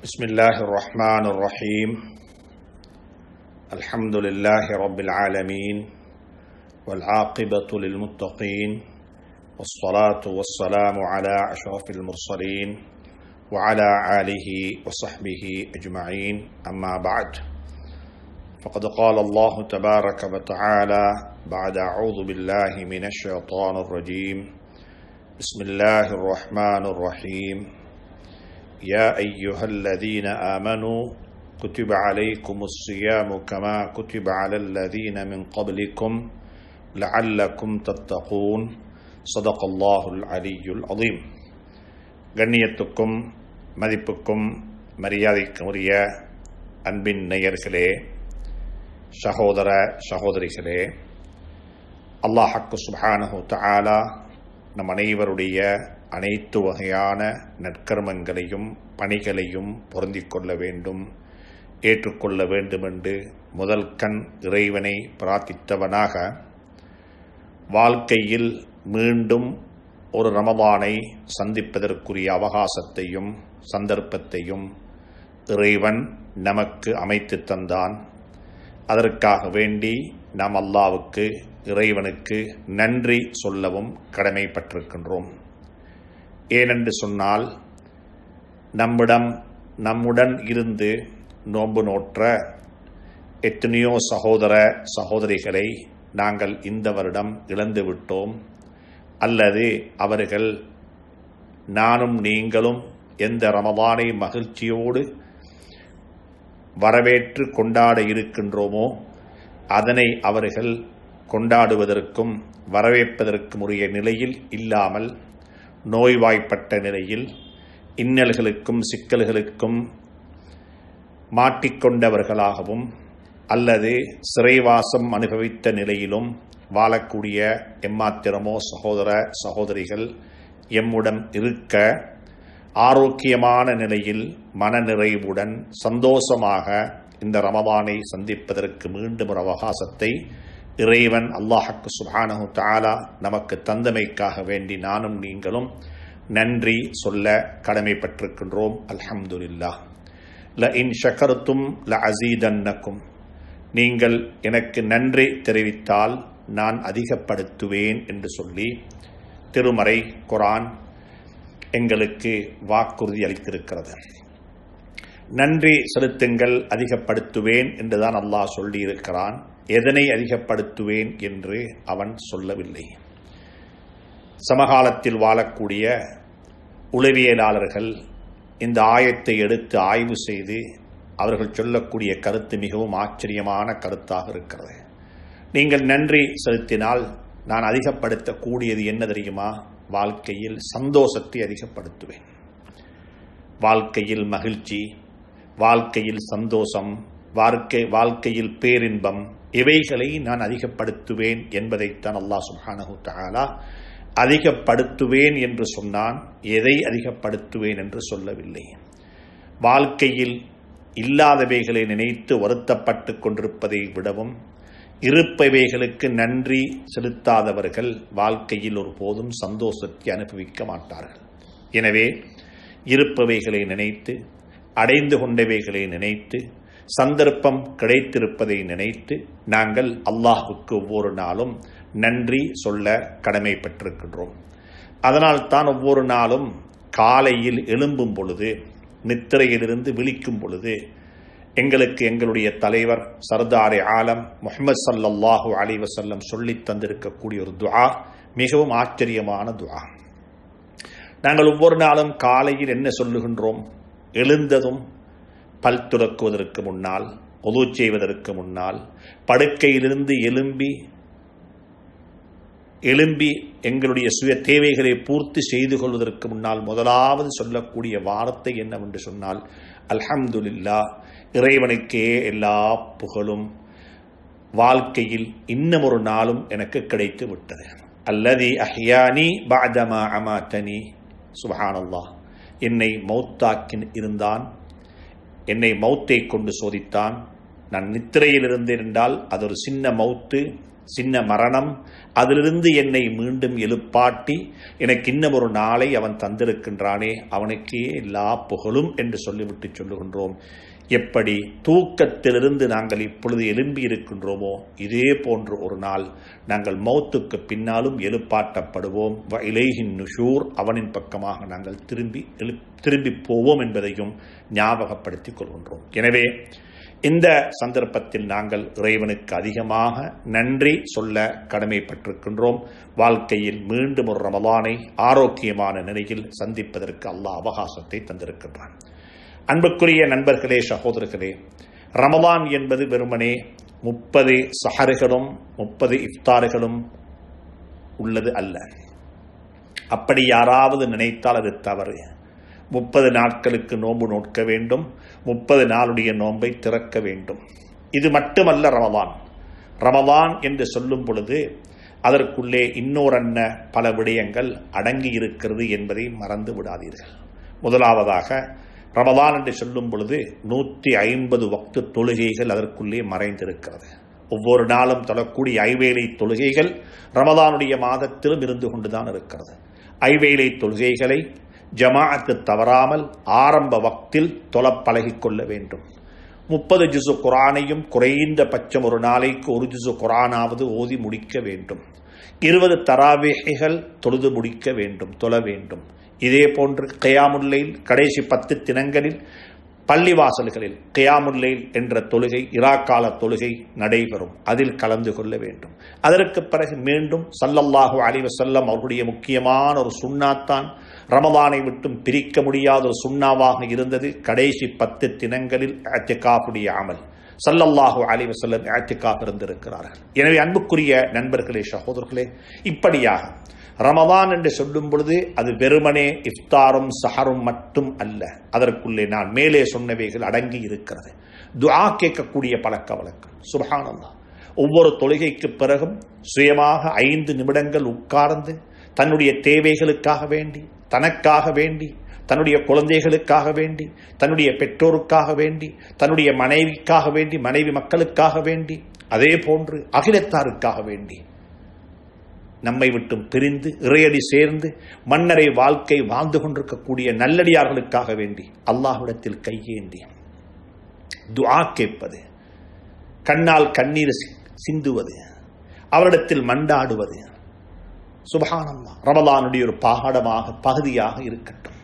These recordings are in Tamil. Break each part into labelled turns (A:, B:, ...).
A: بسم الله الرحمن الرحيم. الحمد لله رب العالمين والعاقبة للمتقين والصلاة والسلام على أشرف المرسلين وعلى آله وصحبه أجمعين. أما بعد، فقد قال الله تبارك وتعالى بعد أعوذ بالله من الشيطان الرجيم. بسم الله الرحمن الرحيم. يا أيها الذين آمنوا كتب عليكم الصيام كما كتب على الذين من قبلكم لعلكم تتقون. صدق الله العلي العظيم. கண்ணியத்துக்கும் மதிப்புக்கும் மரியாதைக்கும் உரிய அன்பின் நேயர்களே, சகோதர சகோதரிகளே, அல்லாஹ் சுப்ஹானஹு தஆலா நம் அனைவருடைய அனைத்து வகையான நற்கர்மங்களையும் பணிகளையும் பொருந்திக் கொள்ள வேண்டும், ஏற்றுக்கொள்ள வேண்டுமென்று முதல் கண் இறைவனை பிரார்த்தித்தவனாக, வாழ்க்கையில் மீண்டும் ஒரு ரமதானை சந்திப்பதற்குரிய அவகாசத்தையும் சந்தர்ப்பத்தையும் இறைவன் நமக்கு அமைத்து தந்தான். அதற்காக வேண்டி நாம் அல்லாஹ்வுக்கு இறைவனுக்கு நன்றி சொல்லவும் கடமைப்பட்டிருக்கின்றோம். ஏனென்று சொன்னால், நம்முடன் இருந்து நோன்பு நோற்ற எத்தனையோ சகோதர சகோதரிகளை நாங்கள் இந்த வருடம் இழந்துவிட்டோம். அல்லது அவர்கள் நானும் நீங்களும் எந்த ரமதானை மகிழ்ச்சியோடு வரவேற்று கொண்டாட இருக்கின்றோமோ அதனை அவர்கள் கொண்டாடுவதற்கும் வரவேற்பதற்கும் உரிய நிலையில் இல்லாமல் நோய்வாய்ப்பட்ட நிலையில் இன்னல்களுக்கும் சிக்கல்களுக்கும் மாட்டிக்கொண்டவர்களாகவும் அல்லது சிறைவாசம் அனுபவித்த நிலையிலும் வாழக்கூடிய எம்மாத்திரமோ சகோதர சகோதரிகள் எம்முடன் இருக்க, ஆரோக்கியமான நிலையில் மனநிறைவுடன் சந்தோஷமாக இந்த ரமதானை சந்திப்பதற்கு மீண்டும் ஒரு அவகாசத்தை இறைவன் அல்லாஹ் சுப்ஹானஹு தஆலா நமக்கு தந்தமைக்காக வேண்டி நானும் நீங்களும் நன்றி சொல்ல கடமைப்பட்டிருக்கின்றோம். அல்ஹம்துலில்லாஹ். லஇன் ஷகர்தும் லஅஸீதன்னகும். நீங்கள் எனக்கு நன்றி தெரிவித்தால் நான் அதிகப்படுத்துவேன் என்று சொல்லி திருமறை குர்ஆன் எங்களுக்கு வாக்குறுதி அளித்திருக்கிறது. நன்றி செலுத்துங்கள், அதிகப்படுத்துவேன் என்றுதான் அல்லாஹ் சொல்லியிருக்கிறான். எதனை அதிகப்படுத்துவேன் என்று அவன் சொல்லவில்லை. சமகாலத்தில் வாழக்கூடிய உளவியலாளர்கள் இந்த ஆயத்தை எடுத்து ஆய்வு செய்து அவர்கள் சொல்லக்கூடிய கருத்து மிகவும் ஆச்சரியமான கருத்தாக இருக்கிறது. நீங்கள் நன்றி செலுத்தினால் நான் அதிகப்படுத்தக்கூடியது என்ன தெரியுமா? வாழ்க்கையில் சந்தோஷத்தை அதிகப்படுத்துவேன். வாழ்க்கையில் மகிழ்ச்சி, வாழ்க்கையில் சந்தோஷம், வாழ்க்கையில் பேரின்பம், இவைகளை நான் அதிகப்படுத்துவேன் என்பதைத்தான் அல்லாஹ் சுப்ஹானஹு தஆலா அதிகப்படுத்துவேன் என்று சொன்னான். எதை அதிகப்படுத்துவேன் என்று சொல்லவில்லை. வாழ்க்கையில் இல்லாதவைகளை நினைத்து வருத்தப்பட்டு கொண்டிருப்பதை விடவும் இருப்பவைகளுக்கு நன்றி செலுத்தாதவர்கள் வாழ்க்கையில் ஒருபோதும் சந்தோஷத்தை அனுபவிக்க மாட்டார்கள். எனவே இருப்பவைகளை நினைத்து, அடைந்து கொண்டவைகளை நினைத்து, சந்தர்ப்பம் கிடைத்திருப்பதை நினைத்து நாங்கள் அல்லாஹ்வுக்கு ஒவ்வொரு நாளும் நன்றி சொல்ல கடமைப்பட்டிருக்கின்றோம். அதனால் தான் ஒவ்வொரு நாளும் காலையில் எழும்பும் பொழுது, நித்திரையிலிருந்து விழிக்கும் பொழுது எங்களுக்கு எங்களுடைய தலைவர் சர்தாரே ஆலம் முஹம்மது ஸல்லல்லாஹு அலைஹி வஸல்லம் சொல்லித் தந்திருக்கக்கூடிய ஒரு துஆ மிகவும் ஆச்சரியமான துஆ. நாங்கள் ஒவ்வொரு நாளும் காலையில் என்ன சொல்லுகின்றோம்? எழுந்ததும் பல் துலக்குவதற்கு முன்னால், உது செய்வதற்கு முன்னால், படுக்கையிலிருந்து எழும்பி எங்களுடைய சுய தேவைகளை பூர்த்தி செய்து கொள்வதற்கு முன்னால் முதலாவது சொல்லக்கூடிய வார்த்தை என்னவென்று சொன்னால், அல்ஹம்துலில்லாஹ், இறைவனுக்கே எல்லா புகழும், வாழ்க்கையில் இன்னும் ஒரு நாளும் எனக்கு கிடைத்து விட்டது. அல்லதி அஹ்யானி பஅதமா அமாதனி. சுப்ஹானல்லாஹ். என்னை மௌத்தாக்கி இருந்தான், என்னை மௌத்தை கொண்டு சோதித்தான். நான் நித்திரையில் இருந்தேன் என்றால் அது ஒரு சின்ன மௌத்து, சின்ன மரணம், அதிலிருந்து என்னை மீண்டும் எழுப்பாட்டி எனக்கு இன்னும் ஒரு நாளை அவன் தந்திருக்கின்றானே, அவனுக்கே எல்லா புகழும் என்று சொல்லிவிட்டு சொல்லுகின்றோம். எப்படி தூக்கத்திலிருந்து நாங்கள் இப்பொழுது எழும்பி இருக்கின்றோமோ, இதே போன்று ஒரு நாள் நாங்கள் மௌத்துக்கு பின்னாலும் எழுப்பாட்டப்படுவோம். இலைஹின் நுஷூர், அவனின் பக்கமாக நாங்கள் திரும்பி போவோம் என்பதையும் ஞாபகப்படுத்திக் கொள்கின்றோம். எனவே இந்த சந்தர்ப்பத்தில் நாங்கள் இறைவனுக்கு அதிகமாக நன்றி சொல்ல கடமைப்பட்டிருக்கின்றோம். வாழ்க்கையில் மீண்டும் ஒரு ரமலானை ஆரோக்கியமான நிலையில் சந்திப்பதற்கு அல்லாஹ் அவகாசத்தை தந்திருக்கின்றான். அன்புக்குரிய நண்பர்களே, சகோதரர்களே, ரமலான் என்பது வெறுமனே 30 சஹர்களும் 30 இஃப்தார்களும் உள்ளது அல்ல. அப்படி யாராவது நினைத்தால் அது தவறு. 30 நாட்களுக்கு நோன்பு நோக்க வேண்டும், 30 நாளுடைய நோன்பை திறக்க வேண்டும். இது மட்டுமல்ல ரமலான். ரமலான் என்று சொல்லும் பொழுது அதற்குள்ளே இன்னொரன்ன பல விடயங்கள் அடங்கி இருக்கிறது என்பதை மறந்து விடாதீர்கள். முதலாவதாக, ரமலான் என்று சொல்லும் பொழுது 150 வக்து தொழுகைகள் அதற்குள்ளே மறைந்திருக்கிறது. ஒவ்வொரு நாளும் தொழக்கூடிய ஐவேளை தொழுகைகள் ரமலானுடைய மாதத்திலும் இருந்து கொண்டுதான் இருக்கிறது. ஐவேளை தொழுகைகளை ஜமாஅத்து தவறாமல் ஆரம்ப வக்தில் தொழ பழகிக்கொள்ள வேண்டும். 30 ஜுசு குர்ஆனையும் குறைந்த பட்சம் ஒரு நாளைக்கு 1 ஜுசு குர்ஆனாவது ஓதி முடிக்க வேண்டும். 20 தராவீஹ்கள் தொழுது முடிக்க வேண்டும், தொழ வேண்டும். இதே போன்று கியாமுல் லைல் கடைசி 10 தினங்களில் பள்ளிவாசல்களில் கியாமுல் லைல் என்ற தொழுகை, இராக்கால தொழுகை நடைபெறும். அதில் கலந்து கொள்ள வேண்டும். அதற்கு பிறகு மீண்டும் ஸல்லல்லாஹு அலைஹி வஸல்லம் அவருடைய முக்கியமான ஒரு சுன்னாத்தான், ரமலானை விட்டும் பிரிக்க முடியாத ஒரு சுன்னாவாக இருந்தது கடைசி 10 தினங்களில் இஅ்திகாஃபுடைய அமல். ஸல்லல்லாஹு அலைஹி வஸல்லம் இஅ்திகாஃப் இருந்திருக்கிறார்கள். எனவே அன்புக்குரிய நண்பர்களே, சகோதரர்களே, இப்படியாக ரமலான் என்று சொல்லும் பொழுது அது வெறுமனே இஃப்தாரும் சஹரும் மட்டும் அல்ல. அதற்குள்ளே நான் மேலே சொன்னவைகள் அடங்கி இருக்கிறது. துஆ கேட்கக்கூடிய பழக்க வழக்கம். சுப்ஹானல்லாஹ். ஒவ்வொரு தொழுகைக்கு பிறகும் சுயமாக 5 நிமிடங்கள் உட்கார்ந்து தன்னுடைய தேவைகளுக்காக வேண்டி, தனக்காக வேண்டி, தன்னுடைய குழந்தைகளுக்காக வேண்டி, தன்னுடைய பெற்றோருக்காக வேண்டி, தன்னுடைய மனைவிக்காக வேண்டி, மனைவி மக்களுக்காக வேண்டி, அதே போன்று அகிலத்தாருக்காக வேண்டி, நம்மை விட்டும் பிரிந்து இறையடி சேர்ந்து மன்னரை வாழ்க்கை வாழ்ந்து கொண்டிருக்கக்கூடிய நல்லடியார்களுக்காக வேண்டி அல்லாஹ்விடத்தில் கையேந்தி துஆ கேட்பது, கண்ணால் கண்ணீர் சிந்துவது, அவரிடத்தில் மண்டாடுவது, சுப்ஹானல்லாஹ், ரமலானுடைய ஒரு பகுதியாக இருக்கட்டும்.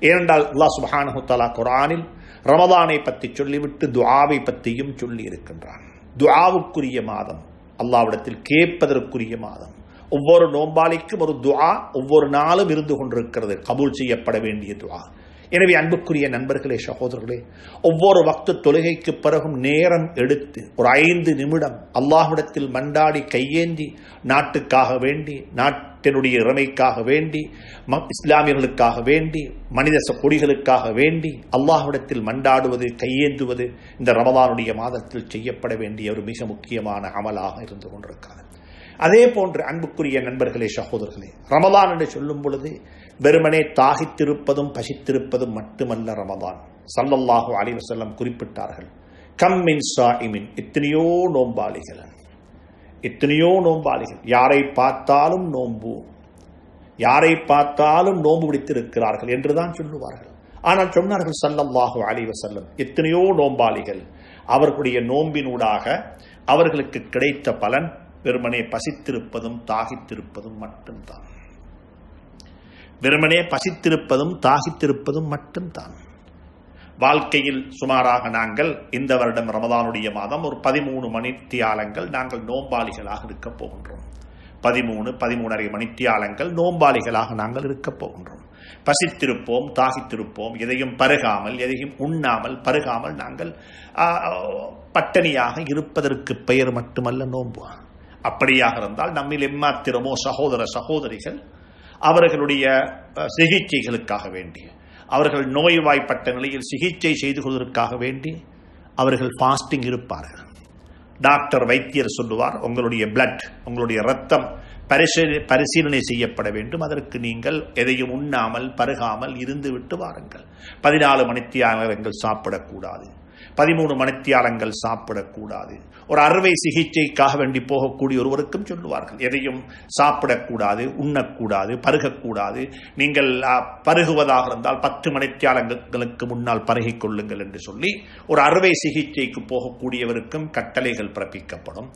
A: ஏனென்றால் அல்லாஹ் சுப்ஹானஹு தஆலா குர்ஆனில் ரமலானை பற்றி சொல்லிவிட்டு துஆவை பற்றியும் சொல்லி இருக்கின்றான். துஆவுக்குரிய மாதம், அல்லாஹ்விடத்தில் கேட்பதற்குரிய மாதம். ஒவ்வொரு நோம்பாளிக்கும் ஒரு துஆ ஒவ்வொரு நாளும் இருந்து கொண்டிருக்கிறது, கபூல் செய்யப்பட வேண்டிய துஆ. எனவே அன்புக்குரிய நண்பர்களே, சகோதரர்களே, ஒவ்வொரு வக்து தொழுகைக்கு பிறகும் நேரம் எடுத்து ஒரு 5 நிமிடம் அல்லாஹ்விடத்தில் மண்டாடி கையேந்தி நாட்டுக்காக வேண்டி, நாட்டினுடைய இறைமைக்காக வேண்டி, இஸ்லாமியர்களுக்காக வேண்டி, மனித கொடிகளுக்காக வேண்டி அல்லாஹ்விடத்தில் மண்டாடுவது, கையேந்துவது இந்த ரமலானுடைய மாதத்தில் செய்யப்பட வேண்டிய ஒரு மிக முக்கியமான அமலாக இருந்து கொண்டிருக்கிறது. அதே போன்று அன்புக்குரிய நண்பர்களே, சகோதரர்களே, ரமலான் என்று சொல்லும் பொழுது வெறுமனே தாகித்திருப்பதும் பசித்திருப்பதும் மட்டுமல்ல ரமலான். ஸல்லல்லாஹு அலைஹி வஸல்லம் குறிப்பிட்டார்கள், கம் மின் ஸாயிமின், எத்தனையோ நோம்பாளிகள், எத்தனையோ நோம்பாளிகள், யாரை பார்த்தாலும் நோன்பு, யாரை பார்த்தாலும் நோன்பு பிடித்திருக்கிறார்கள் என்றுதான் சொல்லுவார்கள். ஆனால் சொன்னார்கள் ஸல்லல்லாஹு அலைஹி வஸல்லம், எத்தனையோ நோம்பாளிகள், அவர்களுடைய நோம்பினூடாக அவர்களுக்கு கிடைத்த பலன் வெறுமனே பசித்திருப்பதும் தாகித்திருப்பதும் மட்டும்தான். வெறுமனே பசித்திருப்பதும் தாகித்திருப்பதும் மட்டும்தான். வாழ்க்கையில் சுமாராக நாங்கள் இந்த வருடம் ரமலானுடைய மாதம் ஒரு 13 மணித்தியாலங்கள் நாங்கள் நோம்பாளிகளாக இருக்க போகின்றோம். 13-13.5 மணித்தியாலங்கள் நோம்பாளிகளாக நாங்கள் இருக்க போகின்றோம். பசித்திருப்போம், தாகித்திருப்போம், எதையும் பருகாமல், எதையும் உண்ணாமல், பருகாமல் நாங்கள் பட்டணியாக இருப்பதற்கு பெயர் மட்டுமல்ல நோன்பு. அப்படியாக இருந்தால் நம்மில் எம்மாத்திரமோ சகோதர சகோதரிகள் அவர்களுடைய சிகிச்சைகளுக்காக வேண்டி, அவர்கள் நோய்வாய்ப்பட்ட நிலையில் சிகிச்சை செய்து கொள்வதற்காக வேண்டி அவர்கள் ஃபாஸ்டிங் இருப்பார்கள். டாக்டர் வைத்தியர் சொல்லுவார், உங்களுடைய பிளட், உங்களுடைய ரத்தம் பரிசீலனை செய்யப்பட வேண்டும், அதற்கு நீங்கள் எதையும் உண்ணாமல் பருகாமல் இருந்து விட்டு வாருங்கள். 14 மணித்தியாலங்கள் சாப்பிடக்கூடாது. 13 மணித்தியாலங்கள் சாப்பிடக்கூடாது. ஒரு அறுவை சிகிச்சைக்காக வேண்டி போகக்கூடிய ஒருவருக்கும் சொல்லுவார்கள், எதையும் சாப்பிடக்கூடாது, உண்ணக்கூடாது, பருகக்கூடாது. நீங்கள் பருகுவதாக இருந்தால் 10 மணித்தியாலங்களுக்கு முன்னால் பருகிக் கொள்ளுங்கள் என்று சொல்லி ஒரு அறுவை சிகிச்சைக்கு போகக்கூடியவருக்கும் கட்டளைகள் பிறப்பிக்கப்படும்.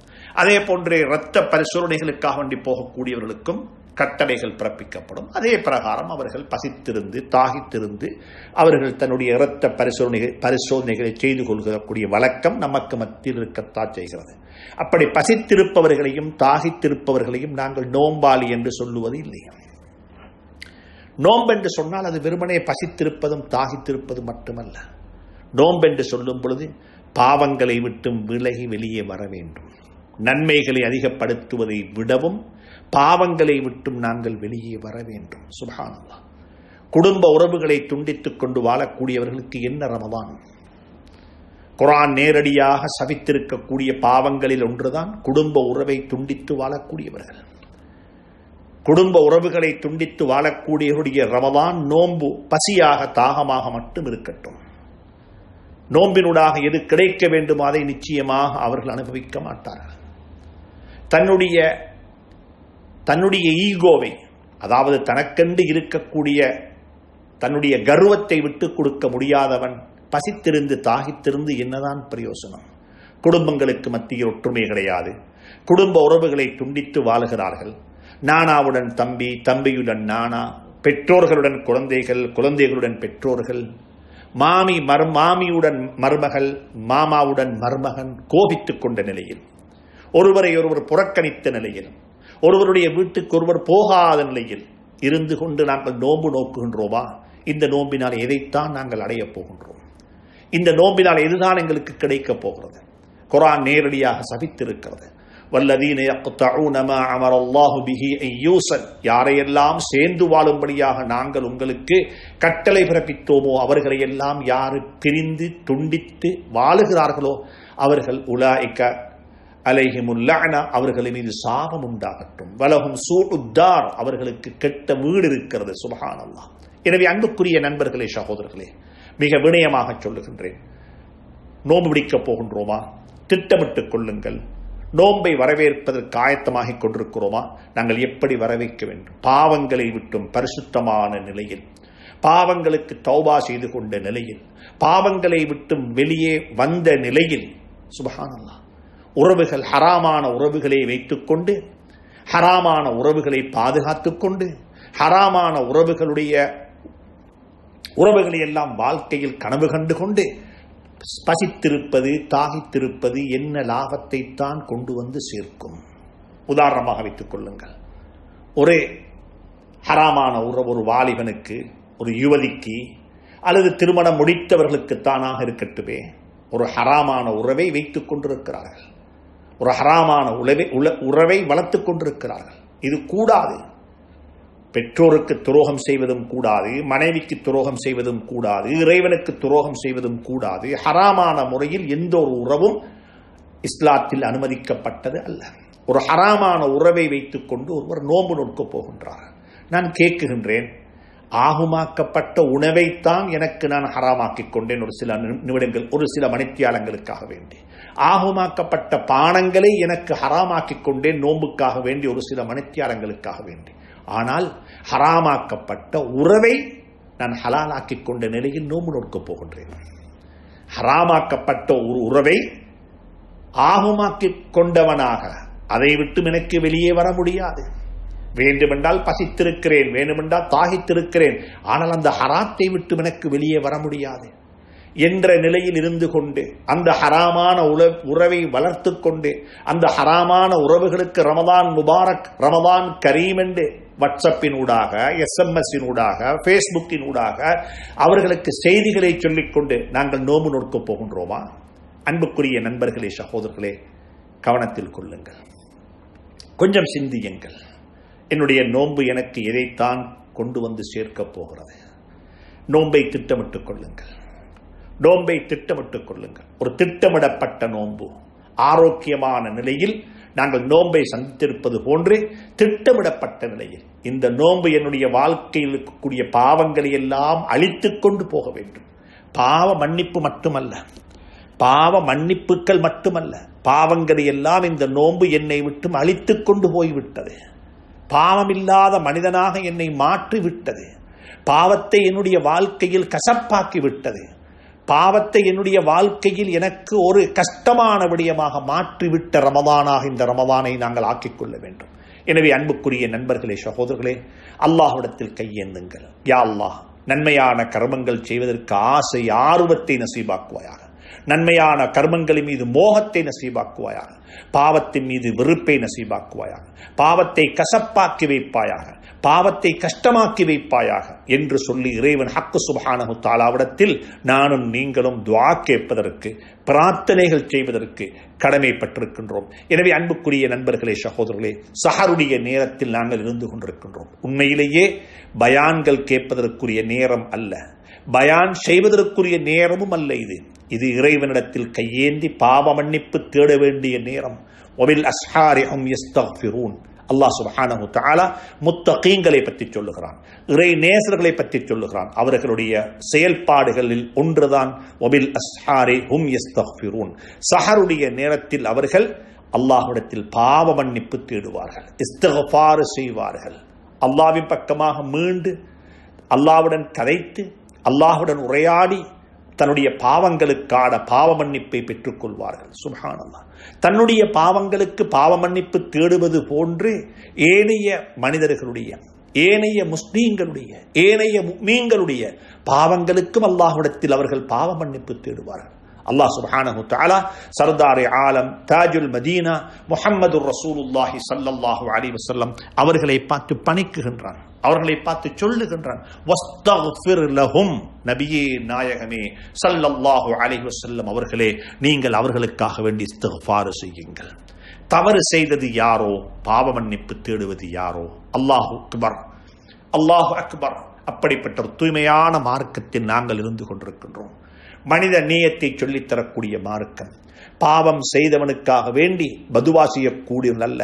A: அதே போன்றே இரத்த பரிசோதனைகளுக்காக வேண்டி போகக்கூடியவர்களுக்கும் கட்டளைகள் பிறப்பிக்கப்படும். அதே பிரகாரம் அவர்கள் பசித்திருந்து தாகித்திருந்து அவர்கள் தன்னுடைய இரத்த பரிசோதனைகளை செய்து கொள்கக்கூடிய வழக்கம் நமக்கு மத்தியில் இருக்கத்தான் செய்கிறது. அப்படி பசித்திருப்பவர்களையும் தாகித்திருப்பவர்களையும் நாங்கள் நோம்பாளி என்று சொல்லுவது இல்லை. நோம்பென்று சொன்னால் அது வெறுமனே பசித்திருப்பதும் தாகித்திருப்பதும் மட்டுமல்ல. நோம்பென்று சொல்லும் பொழுது பாவங்களை விட்டும் விலகி வெளியே வர வேண்டும். நன்மைகளை அதிகப்படுத்துவதை விடவும் பாவங்களை விட்டும் நாங்கள் வெளியே வர வேண்டும். சுப்ஹானல்லாஹ். குடும்ப உறவுகளை துண்டித்துக் கொண்டு வாழக்கூடியவர்களுக்கு என்ன ரமதான்? குர்ஆன் நேரடியாக சபித்திருக்கக்கூடிய பாவங்களில் ஒன்றுதான் குடும்ப உறவை துண்டித்து வாழக்கூடியவர்கள். குடும்ப உறவுகளை துண்டித்து வாழக்கூடியவருடைய ரமதான் நோன்பு பசியாக தாகமாக மட்டும் இருக்கட்டும். நோம்பினூடாக எது கிடைக்க வேண்டுமோ அதை நிச்சயமாக அவர்கள் அனுபவிக்க மாட்டார்கள். தன்னுடைய ஈகோவை, அதாவது தனக்கென்று இருக்கக்கூடிய தன்னுடைய கர்வத்தை விட்டுக் கொடுக்க முடியாதவன் பசித்திருந்து தாகித்திருந்து என்னதான் பிரயோசனம்? குடும்பங்களுக்கு மத்தியில் ஒற்றுமை கிடையாது. குடும்ப உறவுகளை துண்டித்து வாழுகிறார்கள். நானாவுடன் தம்பி, தம்பியுடன் நானா, பெற்றோர்களுடன் குழந்தைகள், குழந்தைகளுடன் பெற்றோர்கள், மாமியுடன் மருமகள், மாமாவுடன் மருமகன் கோபித்துக் கொண்ட நிலையில், ஒருவரை ஒருவர் புறக்கணித்த நிலையில், ஒருவருடைய வீட்டுக்கு ஒருவர் போகாத நிலையில் இருந்து கொண்டு நாங்கள் நோன்பு நோக்குகின்றோமா? இந்த நோம்பினால் எதைத்தான் நாங்கள் அடையப் போகின்றோம்? இந்த நோம்பினால் எதுதான் எங்களுக்கு கிடைக்கப் போகிறது? குர்ஆன் நேரடியாக சபித்திருக்கிறது. வல்லதீன யக்தஊன மா அமரல்லாஹு பிஹி அன் யூஸல், யாரையெல்லாம் சேர்ந்து வாழும்படியாக நாங்கள் உங்களுக்கு கட்டளை பிறப்பித்தோமோ அவர்களை எல்லாம் யார் பிரிந்து துண்டித்து வாழுகிறார்களோ அவர்கள் உலாயிக அலைஹிமுல் லஅனா, அவர்களின் மீது சாபம் உண்டாகட்டும். வலஹும் சூஉத்தார், அவர்களுக்கு கெட்ட வீடு இருக்கிறது. சுப்ஹானல்லாஹ். எனவே அன்புக்குரிய நண்பர்களே, சகோதரர்களே, மிக வினயமாக சொல்லுகின்றேன், நோன்பு பிடிக்கப் போகின்றோமா? திட்டமிட்டுக் கொள்ளுங்கள். நோன்பை வரவேற்பதற்கு ஆயத்தமாகிக் கொண்டிருக்கிறோமா? நாங்கள் எப்படி வரவேற்க வேண்டும்? பாவங்களை விட்டும் பரிசுத்தமான நிலையில், பாவங்களுக்கு தௌபா செய்து கொண்ட நிலையில், பாவங்களை விட்டும் வெளியே வந்த நிலையில், சுப்ஹானல்லாஹ், உறவுகள் ஹராமான உறவுகளை வைத்துக் கொண்டு, ஹராமான உறவுகளை பாதுகாத்துக் கொண்டு, ஹராமான உறவுகளை எல்லாம் வாழ்க்கையில் கனவு கண்டு கொண்டு பசித்திருப்பது தாகித்திருப்பது என்ன லாபத்தை தான் கொண்டு வந்து சேர்க்கும்? உதாரணமாக வைத்துக் கொள்ளுங்கள். ஒரே ஹராமான உறவு ஒரு வாலிபனுக்கு, ஒரு யுவதிக்கு, அல்லது திருமணம் முடித்தவர்களுக்குத்தானாக இருக்கட்டுமே, ஒரு ஹராமான உறவை வைத்துக் கொண்டிருக்கிறார்கள். ஒரு ஹராமான உறவை வளர்த்துக் கொண்டிருக்கிறார்கள். இது கூடாது. பெற்றோருக்கு துரோகம் செய்வதும் கூடாது, மனைவிக்கு துரோகம் செய்வதும் கூடாது, இறைவனுக்கு துரோகம் செய்வதும் கூடாது. ஹராமான முறையில் எந்த ஒரு உறவும் இஸ்லாத்தில் அனுமதிக்கப்பட்டது அல்ல. ஒரு ஹராமான உறவை வைத்துக் கொண்டு ஒருவர் நோன்பு நோக்கப் போகின்றார். நான் கேட்குகின்றேன், ஆகுமாக்கப்பட்ட உணவைத்தான் எனக்கு நான் ஹராமாக்கிக் கொண்டேன் ஒரு சில நிமிடங்கள், ஒரு சில மணித்தியாலங்களுக்காக வேண்டி. ஆகுமாக்கப்பட்ட பானங்களை எனக்கு ஹராமாக்கிக் கொண்டேன் நோன்புக்காக வேண்டி ஒரு சில மணித்தியாலங்களுக்காக வேண்டி. ஆனால் ஹராமாக்கப்பட்ட உறவை நான் ஹலாலாக்கிக் கொண்ட நிலையில் நோன்பு நோக்கப் போகின்றேன். ஹராமாக்கப்பட்ட ஒரு உறவை ஆகுமாக்கிக் கொண்டவனாக அதை விட்டு எனக்கு வெளியே வர முடியாது. வேண்டுமென்றால் பசித்திருக்கிறேன், வேண்டுமென்றால் தாகித்திருக்கிறேன், ஆனால் அந்த ஹராத்தை விட்டு எனக்கு வெளியே வர முடியாது என்ற நிலையில் இருந்து கொண்டு, அந்த ஹராமான உறவை வளர்த்து கொண்டு, அந்த ஹராமான உறவுகளுக்கு ரமதான் முபாரக், ரமதான் கரீம் என்று வாட்ஸ்அப்பினூடாக, SMS-இனூடாக, ஃபேஸ்புக்கினூடாக அவர்களுக்கு செய்திகளை சொல்லிக்கொண்டு நாங்கள் நோன்பு நோக்கப் போகின்றோமா? அன்புக்குரிய நண்பர்களே, சகோதரர்களே, கவனத்தில் கொள்ளுங்கள். கொஞ்சம் சிந்தியுங்கள். என்னுடைய நோன்பு எனக்கு எதைத்தான் கொண்டு வந்து சேர்க்கப் போகிறது? நோன்பை திட்டமிட்டுக் கொள்ளுங்கள். நோன்பை திட்டமிட்டுக் கொள்ளுங்கள். ஒரு திட்டமிடப்பட்ட நோன்பு, ஆரோக்கியமான நிலையில் நாங்கள் நோன்பை சந்தித்திருப்பது போன்று திட்டமிடப்பட்ட நிலையில் இந்த நோன்பு என்னுடைய வாழ்க்கையில் இருக்கக்கூடிய பாவங்களை எல்லாம் அழித்துக் கொண்டு போக வேண்டும். பாவ மன்னிப்பு மட்டுமல்ல, பாவ மன்னிப்புகள் மட்டுமல்ல, பாவங்களை எல்லாம் இந்த நோன்பு என்னை விட்டு அழித்துக் கொண்டு போய்விட்டது. பாவமில்லாத மனிதனாக என்னை மாற்றிவிட்டது. பாவத்தை என்னுடைய வாழ்க்கையில் கசப்பாக்கி விட்டது. பாவத்தை என்னுடைய வாழ்க்கையில் எனக்கு ஒரு கஷ்டமான விடயமாக மாற்றிவிட்ட ரமதானாக இந்த ரமதானை நாங்கள் ஆக்கிக்கொள்ள வேண்டும். எனவே அன்புக்குரிய நண்பர்களே, சகோதரர்களே, அல்லாஹ்விடத்தில் கையேந்துங்கள். யா அல்லாஹ், நன்மையான கர்மங்கள் செய்வதற்கு ஆசை ஆர்வத்தை நசீபாக்குவாயாக. நன்மையான கர்மங்களின் மீது மோகத்தை நசீபாக்குவாயாக. பாவத்தின் மீது வெறுப்பை நசீபாக்குவாயாக. பாவத்தை கசப்பாக்கி வைப்பாயாக. பாவத்தை கஷ்டமாக்கி வைப்பாயாக என்று சொல்லி இறைவன் ஹக்கு சுப்ஹானஹு தஆலாவிடத்தில் நானும் நீங்களும் துஆ கேட்பதற்கு, பிரார்த்தனைகள் செய்வதற்கு கடமைப்பட்டிருக்கின்றோம். எனவே அன்புக்குரிய நண்பர்களே, சகோதரர்களே, சஹருடைய நேரத்தில் நாங்கள் இருந்து கொண்டிருக்கின்றோம். உண்மையிலேயே பயான்கள் கேட்பதற்குரிய நேரம் அல்ல, பயான் செய்வதற்குரிய நேரமும் அல்ல. இது இறைவனிடத்தில் கையேந்தி பாவ மன்னிப்பு தேட வேண்டிய நேரம். வபில் அஸ்ஹாரி ஹும் யஸ்தக்ஃபிரூன். அல்லாஹ் சுப்ஹானஹு தஆலா முத்தகீன்களை பற்றி சொல்லுகிறான், இறை நேசர்களை பற்றி சொல்லுகிறான். அவர்களுடைய செயல்பாடுகளில் ஒன்றுதான் வபில் அஸ்ஹாரி ஹும் யஸ்தக்ஃபிரூன். சஹருடைய நேரத்தில் அவர்கள் அல்லாஹ்விடத்தில் பாவ மன்னிப்பு தேடுவார்கள், இஸ்திக்ஃபார் செய்வார்கள். அல்லாஹ்வின் பக்கமாக மீண்டு அல்லாஹ்வுடன் கதைத்து அல்லாஹ்வுடன் உரையாடி தன்னுடைய பாவங்களுக்கான பாவ மன்னிப்பை பெற்றுக் கொள்வார்கள். சுப்ஹானல்லாஹ். தன்னுடைய பாவங்களுக்கு பாவ மன்னிப்பு தேடுவது போன்று ஏனைய மனிதர்களுடைய, ஏனைய முஸ்லீம்களுடைய, ஏனைய முஃமின்களுடைய பாவங்களுக்கும் அல்லாஹ்விடத்தில் அவர்கள் பாவ மன்னிப்பு தேடுவார்கள். அல்லாஹ் சுப்ஹானஹு தஆலா சர்தாரே ஆலம் தாஜுல் மதீனா முஹம்மதுர் ரசூலுல்லாஹி ஸல்லல்லாஹு அலைஹி வஸல்லம் அவர்களை பார்த்து பணிக்குகின்றான், அவர்களை பார்த்து சொல்லுகின்றான், வஸ்தக்ஃபிர் லஹும். நபியே நாயகமே ஸல்லல்லாஹு அலைஹி வஸல்லம் அவர்களே, நீங்கள் அவர்களுக்காக வேண்டி இஸ்திக்ஃபார் செய்யுங்கள். தவறு செய்தது யாரோ பாவ மன்னிப்பு தேடுவது யாரோ. அல்லாஹு அக்பர், அல்லாஹு அக்பர். அப்படிப்பட்ட ஒரு தூய்மையான மார்க்கத்தில் நாங்கள் இருந்து கொண்டிருக்கின்றோம். மனித நேயத்தை சொல்லித்தரக்கூடிய மார்க்கம். பாவம் செய்தவனுக்காக வேண்டி பதுவா செய்யக்கூடியவன் அல்ல.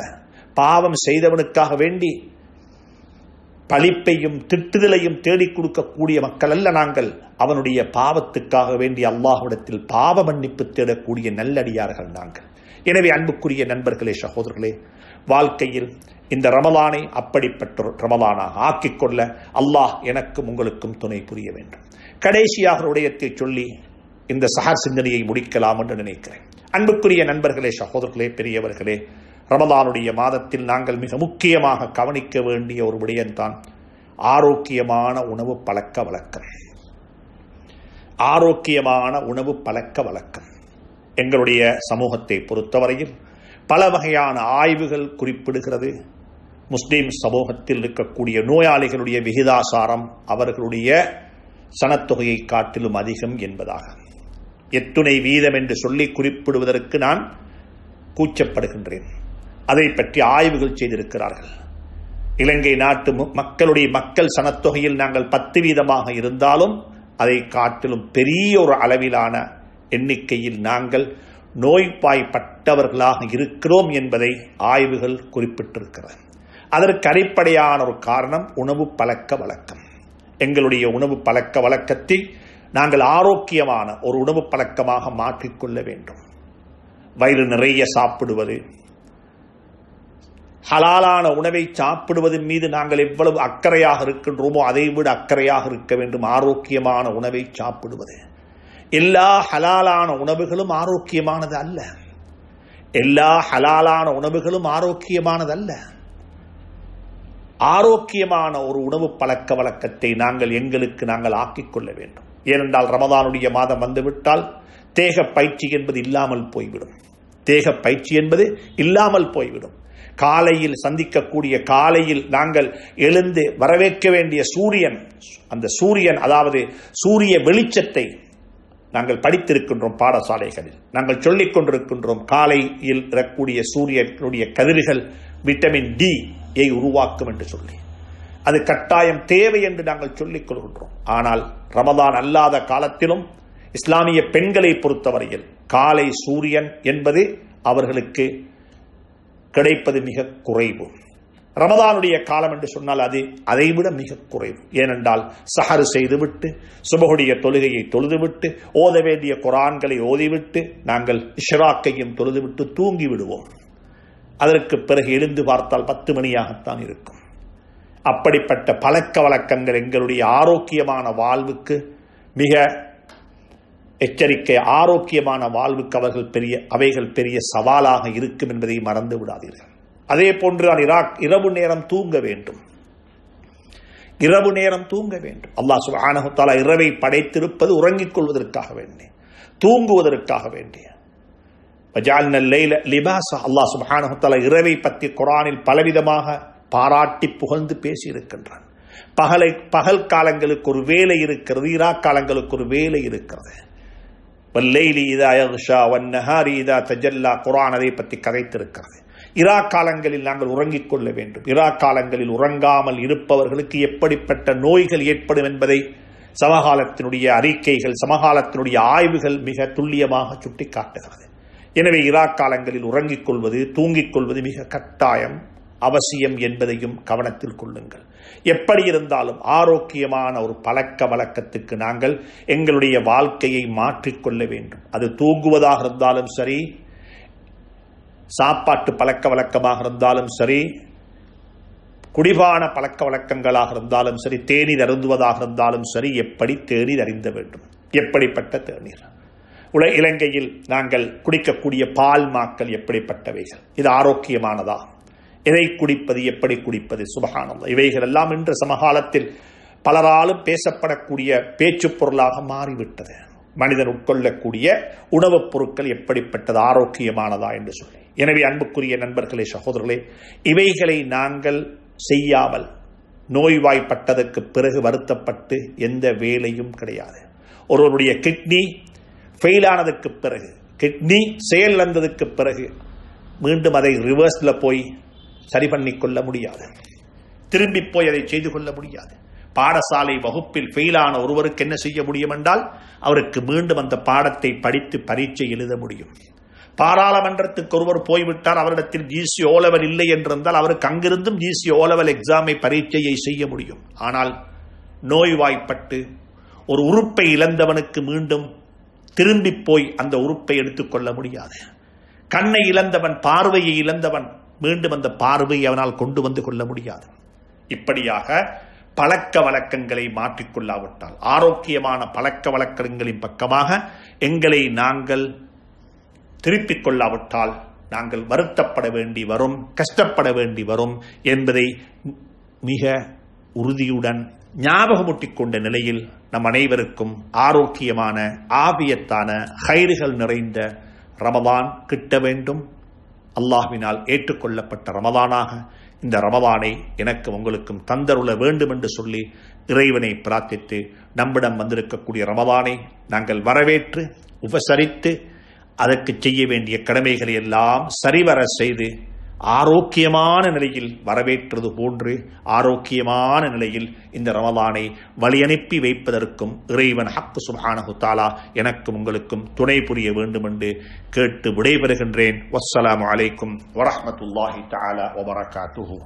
A: பாவம் செய்தவனுக்காக வேண்டி பழிப்பையும் திட்டுதலையும் தேடிக் கொடுக்கக்கூடிய மக்கள் அல்ல நாங்கள். அவனுடைய பாவத்துக்காக வேண்டி அல்லாஹ்விடத்தில் பாவ மன்னிப்பு தேடக்கூடிய நல்லடியார்கள் நாங்கள். எனவே அன்புக்குரிய நண்பர்களே, சகோதரர்களே, வாழ்க்கையில் இந்த ரமலானை அப்படிப்பட்ட ரமலானாக ஆக்கிக்கொள்ள அல்லாஹ் எனக்கும் உங்களுக்கும் துணை புரிய வேண்டும். கடைசியாக உடையத்தை சொல்லி இந்த சஹர் சிந்தனையை முடிக்கலாம் என்று நினைக்கிறேன். அன்புக்குரிய நண்பர்களே, சகோதரர்களே, பெரியவர்களே, ரமலானுடைய மாதத்தில் நாங்கள் மிக முக்கியமாக கவனிக்க வேண்டிய ஒரு விடயம்தான் ஆரோக்கியமான உணவு பழக்க வழக்கம். ஆரோக்கியமான உணவு பழக்க வழக்கம் எங்களுடைய சமூகத்தை பொறுத்தவரையில் பல வகையான ஆய்வுகள் குறிப்பிடுகிறது. முஸ்லிம் சமூகத்தில் இருக்கக்கூடிய நோயாளிகளுடைய விகிதாசாரம் அவர்களுடைய சனத்தொகையை காட்டிலும் அதிகம் என்பதாக. எத்துணை வீதம் என்று சொல்லி குறிப்பிடுவதற்கு நான் கூச்சப்படுகின்றேன். அதை பற்றி ஆய்வுகள் செய்திருக்கிறார்கள். இலங்கை நாட்டு மக்கள் சனத்தொகையில் நாங்கள் 10% இருந்தாலும் அதை காட்டிலும் பெரிய ஒரு அளவிலான எண்ணிக்கையில் நாங்கள் நோய்வாய்ப்பட்டவர்களாக இருக்கிறோம் என்பதை ஆய்வுகள் குறிப்பிட்டிருக்கிறது. அதற்கு அடிப்படையான ஒரு காரணம் உணவு பழக்க வழக்கம். எங்களுடைய உணவு பழக்க வழக்கத்தை நாங்கள் ஆரோக்கியமான ஒரு உணவு பழக்கமாக மாற்றிக்கொள்ள வேண்டும். வயிறு நிறைய சாப்பிடுவது, ஹலாலான உணவை சாப்பிடுவதன் மீது நாங்கள் எவ்வளவு அக்கறையாக இருக்கின்றோமோ அதை விட அக்கறையாக இருக்க வேண்டும். ஆரோக்கியமான உணவை சாப்பிடுவது. எல்லா ஹலாலான உணவுகளும் ஆரோக்கியமானது அல்ல. எல்லா ஹலாலான உணவுகளும் ஆரோக்கியமானது அல்ல. ஆரோக்கியமான ஒரு உணவு பழக்க வழக்கத்தை நாங்கள் ஆக்கிக்கொள்ள வேண்டும். ஏனென்றால் ரமதானுடைய மாதம் வந்துவிட்டால் தேக பயிற்சி என்பது இல்லாமல் போய்விடும். தேக பயிற்சி என்பது இல்லாமல் போய்விடும். காலையில் சந்திக்கக்கூடிய, காலையில் நாங்கள் எழுந்து வரவேற்க வேண்டிய சூரியன், அந்த சூரியன் அதாவது சூரிய வெளிச்சத்தை நாங்கள் படித்திருக்கின்றோம். பாடசாலைகளில் நாங்கள் சொல்லிக் கொண்டிருக்கின்றோம். காலையில் வரக்கூடிய சூரியனுடைய கதிர்கள் விட்டமின் D உருவாக்கும் என்று சொல்லி அது கட்டாயம் தேவை என்று நாங்கள் சொல்லிக் கொள்கின்றோம். ஆனால் ரமதான் அல்லாத காலத்திலும் இஸ்லாமிய பெண்களை பொறுத்தவரையில் காலை சூரியன் என்பது அவர்களுக்கு கிடைப்பது மிக குறைவு. ரமதானுடைய காலம் என்று சொன்னால் அது அதைவிட மிக குறைவு. ஏனென்றால் சஹர் செய்துவிட்டு சுபஹுடைய தொழுகையை தொழுதுவிட்டு ஓத வேண்டிய குர்ஆன்களை ஓதிவிட்டு நாங்கள் இஷ்ராக்கையும் தொழுதுவிட்டு தூங்கி விடுவோம். அதற்கு பிறகு எழுந்து பார்த்தால் 10 மணியாகத்தான் இருக்கும். அப்படிப்பட்ட பழக்க வழக்கங்கள் எங்களுடைய ஆரோக்கியமான வாழ்வுக்கு மிக எச்சரிக்கை. ஆரோக்கியமான வாழ்வுக்கு அவைகள் பெரிய சவாலாக இருக்கும் என்பதை மறந்து விடாதீர்கள். அதே போன்று இரவு நேரம் தூங்க வேண்டும். இரவு நேரம் தூங்க வேண்டும். அல்லாஹ் சுப்ஹானஹு வ தஆலா இரவை படைத்திருப்பது உறங்கிக் கொள்வதற்காக வேண்டி, தூங்குவதற்காக வேண்டிய. வஜஅல்னல் லைல லிபாஸா. அல்லாஹ் சுப்ஹானஹு வ தஆலா இரவை பற்றி குர்ஆனில் பலவிதமாக பாராட்டி புகழ்ந்து பேசி இருக்கின்றான். பகல் காலங்களுக்கு ஒரு வேலை இருக்கிறது, இரா காலங்களுக்கு ஒரு வேலை இருக்கிறது. வல்லைலி இதா யக்ஷா வன்னஹாரி இதா தஜல்லா. குர்ஆன் அதை பற்றி கதைத்திருக்கிறது. இரா காலங்களில் நாங்கள் உறங்கிக் கொள்ள வேண்டும். இரா காலங்களில் உறங்காமல் இருப்பவர்களுக்கு எப்படிப்பட்ட நோய்கள் ஏற்படும் என்பதை சமகாலத்தினுடைய அறிக்கைகள், சமகாலத்தினுடைய ஆய்வுகள் மிக துல்லியமாக சுட்டிக்காட்டுகிறது. எனவே இரா காலங்களில் உறங்கிக் கொள்வது, தூங்கிக் கொள்வது மிக கட்டாயம், அவசியம் என்பதையும் கவனத்தில் கொள்ளுங்கள். எப்படி இருந்தாலும் ஆரோக்கியமான ஒரு பழக்க வழக்கத்துக்கு நாங்கள் எங்களுடைய வாழ்க்கையை மாற்றிக்கொள்ள வேண்டும். அது தூங்குவதாக இருந்தாலும் சரி, சாப்பாட்டு பழக்க வழக்கமாக இருந்தாலும் சரி, குடிபான பழக்க வழக்கங்களாக இருந்தாலும் சரி, தேநீர் அருந்துவதாக இருந்தாலும் சரி. எப்படி தேநீர் அருந்த வேண்டும்? எப்படிப்பட்ட தேநீர்? இலங்கையில் நாங்கள் குடிக்கக்கூடிய பால் மாக்கள் எப்படிப்பட்டவைகள்? இது ஆரோக்கியமானதா? எதை குடிப்பது, எப்படி குடிப்பது? சுப்ஹானல்லாஹ். இவைகள் எல்லாம் இன்று சமகாலத்தில் பலராலும் பேசப்படக்கூடிய பேச்சு பொருளாக மாறிவிட்டது. மனிதன் உட்கொள்ளக்கூடிய உணவுப் பொருட்கள் எப்படிப்பட்டது, ஆரோக்கியமானதா என்று சொல்லி. எனவே அன்புக்குரிய நண்பர்களே, சகோதரர்களே, இவைகளை நாங்கள் செய்யாமல் நோய்வாய்ப்பட்டதற்கு பிறகு வருத்தப்பட்டு எந்த வேலையும் கிடையாது. ஒருவருடைய கிட்னி ஃபெயிலானதுக்கு பிறகு, கிட்னி செயலிழந்ததுக்கு பிறகு மீண்டும் அதை ரிவர்ஸில் போய் சரி பண்ணிக்கொள்ள முடியாது. திரும்பி போய் அதை செய்து கொள்ள முடியாது. பாடசாலை வகுப்பில் ஃபெயிலான ஒருவருக்கு என்ன செய்ய முடியும் என்றால், அவருக்கு மீண்டும் அந்த பாடத்தை படித்து பரீட்சை எழுத முடியும். பாராளுமன்றத்துக்கு ஒருவர் போய்விட்டால், அவரிடத்தில் ஜிசி ஓ லெவல் இல்லை என்றிருந்தால் அவருக்கு அங்கிருந்தும் ஜிசி ஓ லெவல் எக்ஸாமை பரீட்சையை செய்ய முடியும். ஆனால் நோய்வாய்ப்பட்டு ஒரு உறுப்பை இழந்தவனுக்கு மீண்டும் திரும்பி போய் அந்த உறுப்பை எடுத்துக்கொள்ள முடியாது. கண்ணை இழந்தவன், பார்வையை இழந்தவன் மீண்டும் அந்த பார்வையை அவனால் கொண்டு வந்து கொள்ள முடியாது. இப்படியாக பழக்க வழக்கங்களை மாற்றிக்கொள்ளாவிட்டால், ஆரோக்கியமான பழக்க வழக்கங்களின் பக்கமாக எங்களை நாங்கள் திருப்பிக் கொள்ளாவிட்டால் நாங்கள் வருத்தப்பட வேண்டி வரும், கஷ்டப்பட வேண்டி வரும் என்பதை மிக உறுதியுடன் ஞாபகமூட்டிக் கொண்ட நிலையில் நம் அனைவருக்கும் ஆரோக்கியமான, ஆபியத்தான, ஹைர்கள் நிறைந்த ரமதான் கிட்ட வேண்டும். அல்லாஹ்வினால் ஏற்றுக்கொள்ளப்பட்ட ரமதானாக இந்த ரமதானை எனக்கு உங்களுக்கும் தந்தருள வேண்டும் என்று சொல்லி இறைவனை பிரார்த்தித்து, நம்மிடம் வந்திருக்கக்கூடிய ரமதானை நாங்கள் வரவேற்று உபசரித்து அதற்கு செய்ய வேண்டிய கடமைகளை எல்லாம் சரிவர செய்து ஆரோக்கியமான நிலையில் வரவேற்றது போன்று ஆரோக்கியமான நிலையில் இந்த ரமதானை வழியனுப்பி வைப்பதற்கும் இறைவன் ஹக் சுப்ஹானஹு தஆலா எனக்கும் உங்களுக்கும் துணை புரிய வேண்டும் என்று கேட்டு விடைபெறுகின்றேன். வஸ்ஸலாமு அலைக்கும் வரஹ்மத்துல்லாஹி தஆலா வபரகாத்துஹு.